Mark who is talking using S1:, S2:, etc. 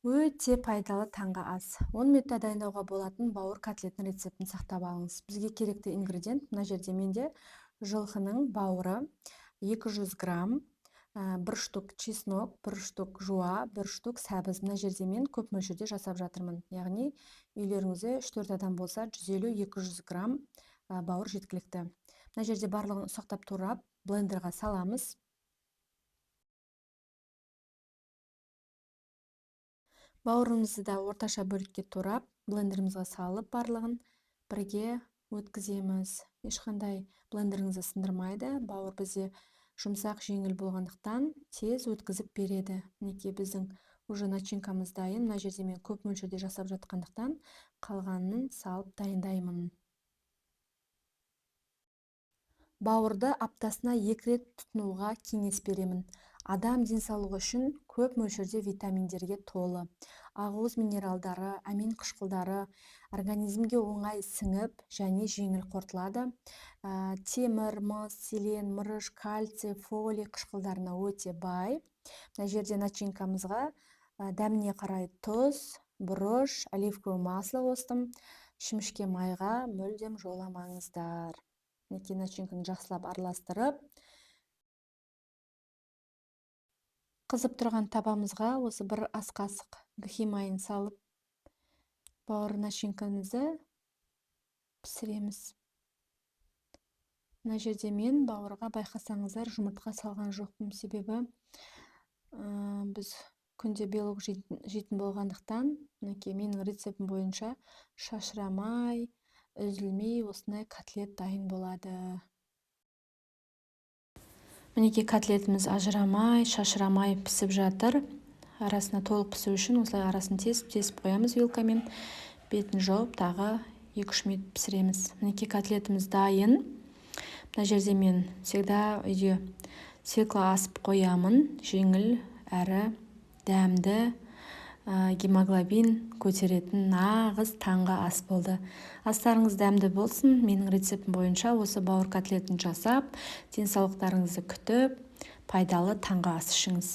S1: Өте пайдалы таңғы ас. 10 минутта дайындауға болатын бауыр котлетінің рецептін сақтап алыңыз. Бізге керекті ингредиент мына жерде менде жылқының бауыры 200 грамм, 1 штук чеснок, 1 штук жуа, 1 штук сәбіз. Мына жерде мен көп мөлшерде жасап жатырмын. Яғни үйлеріңізде 3-4 адам болса 150-200 грамм бауыр жеткілікті. Мына жерде барлығын ұсақтап турап блендерға саламыз. Бауырымызды да орташа бөлікке турап, блендерімізге салып барлығын бірге өткіземіз. Ешқандай блендеріңізді сындырмайды. Бауыр бізде жұмсақ жеңіл болғандықтан тез өткізіп береді. Мінекей біздің уже начинкамыз дайын. Мына жерде мен көп мөлшерде жасап жатқандықтан қалғанын салып дайындаймын. Бауырды аптасына 2 рет тұтынуға кеңес беремін. Адам денсаулығы үшін көп мөлшерде витаминдерге толы. Ақуыз минералдары, амин қышқылдары организмге оңай сіңіп және жеңіл қорытылады. Темір, мыс, селен, мырыш, кальций, фолий қышқылдарына өте бай. Мына жерде начинкамызға дәміне қарай тұз, бұрыш, оливковое масло қостым. Шімішке майға мүлдем жоламаңыздар. Мінекей начинканы жақсылап араластырып, қызып тұрған табамызға осы бір ас қасық гхи майын салып, бауыр начинкамызды пісіреміз. Мына жерде мен бауырға байқасаңыздар жұмыртқа салған жоқпын, себебі біз күнде белок жейтін болғандықтан, мінекей менің рецептім бойынша шашырамай, үзілмей осындай котлет дайын болады. Мінекей котлетіміз ажырамай, шашырамай пісіп жатыр. Арасына толық пісу үшін осылай арасын тесіп қоямыз вилкамен. Бетін жауып, тағы 2-3 минут пісіреміз. Мінекей котлетіміз дайын. Мына жерде мен всегда үйде свекла асып қоямын. Жеңіл әрі дәмді, гемоглобин көтеретін нағыз таңғы ас болды. Астарыңыз дәмді болсын. Менің рецептім бойынша осы бауыр котлетін жасап, денсаулықтарыңызды күтіп, пайдалы таңғы ас ішіңіз.